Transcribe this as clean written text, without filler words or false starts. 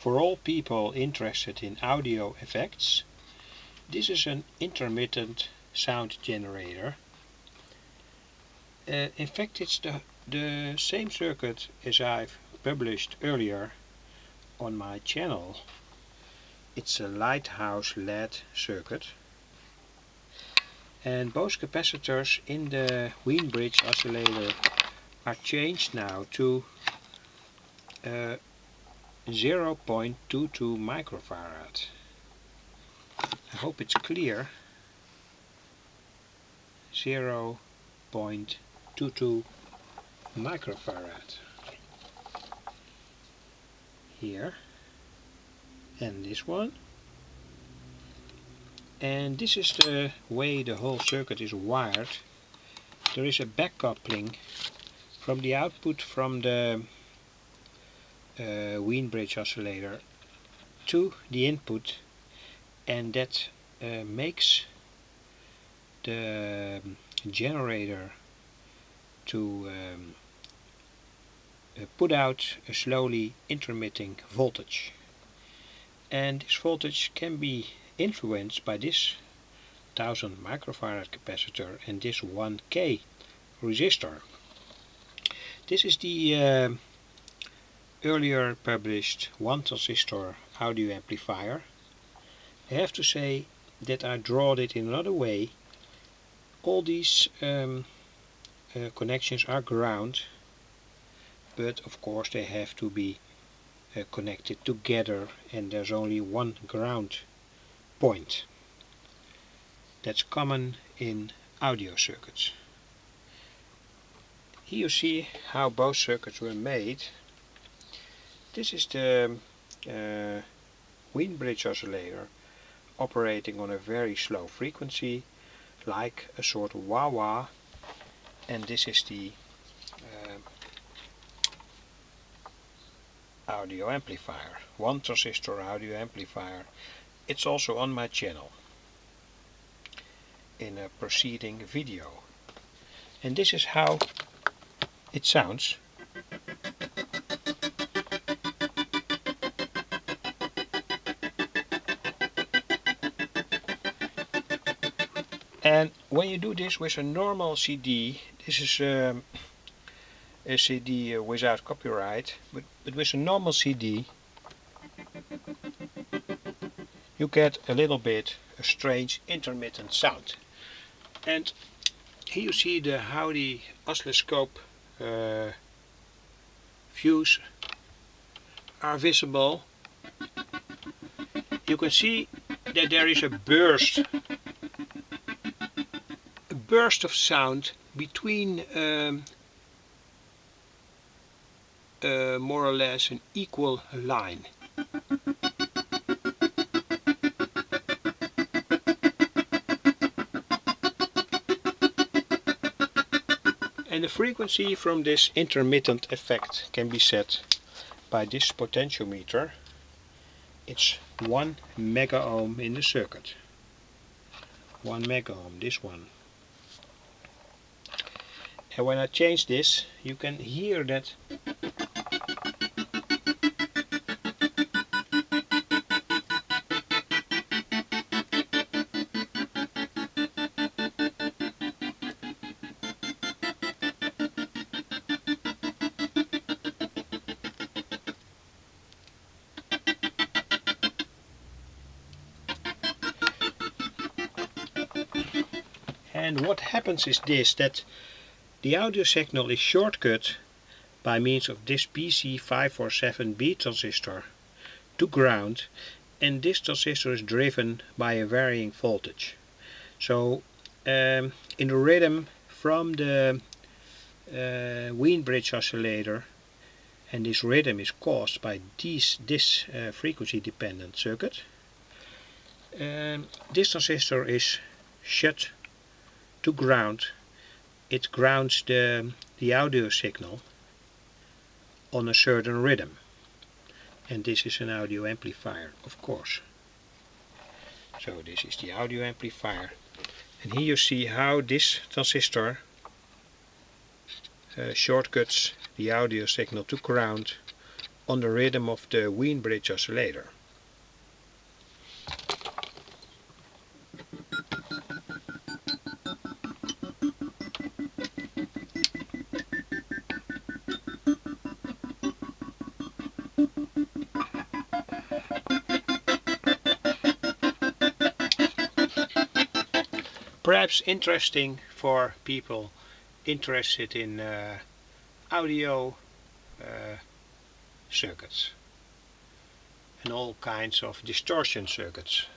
For all people interested in audio effects, this is an intermittent sound generator. In fact, it's the same circuit as I've published earlier on my channel. It's a lighthouse LED circuit, and both capacitors in the Wien bridge oscillator are changed now to 0.22 microfarad. I hope it's clear. 0.22 microfarad here, and this one. And this is the way the whole circuit is wired. There is a back coupling from the output from the Wien bridge oscillator to the input, and that makes the generator to put out a slowly intermitting voltage. And this voltage can be influenced by this 1000 microfarad capacitor and this 1K resistor. This is the earlier published 1 transistor audio amplifier. I have to say that I draw it in another way. All these connections are ground, but of course they have to be connected together, and there's only one ground point. That's common in audio circuits. Here you see how both circuits were made. This is the Wien bridge oscillator operating on a very slow frequency, like a sort of wah-wah, and this is the audio amplifier, 1 transistor audio amplifier. It's also on my channel in a preceding video, and this is how it sounds. And when you do this with a normal CD, this is a CD without copyright, but with a normal CD you get a little bit a strange intermittent sound. And here you see how the oscilloscope views are visible. You can see that there is a burst of sound between more or less an equal line. And the frequency from this intermittent effect can be set by this potentiometer. It's 1 mega ohm in the circuit. 1 mega ohm, this one. And when I change this, you can hear that and what happens is this, that the audio signal is shortcut by means of this PC547B transistor to ground, and this transistor is driven by a varying voltage. So in the rhythm from the Wien bridge oscillator, and this rhythm is caused by this frequency dependent circuit, this transistor is shut to ground. It grounds the audio signal on a certain rhythm, and this is an audio amplifier, of course. So this is the audio amplifier, and here you see how this transistor shortcuts the audio signal to ground on the rhythm of the Wien bridge oscillator. Perhaps interesting for people interested in audio circuits and all kinds of distortion circuits.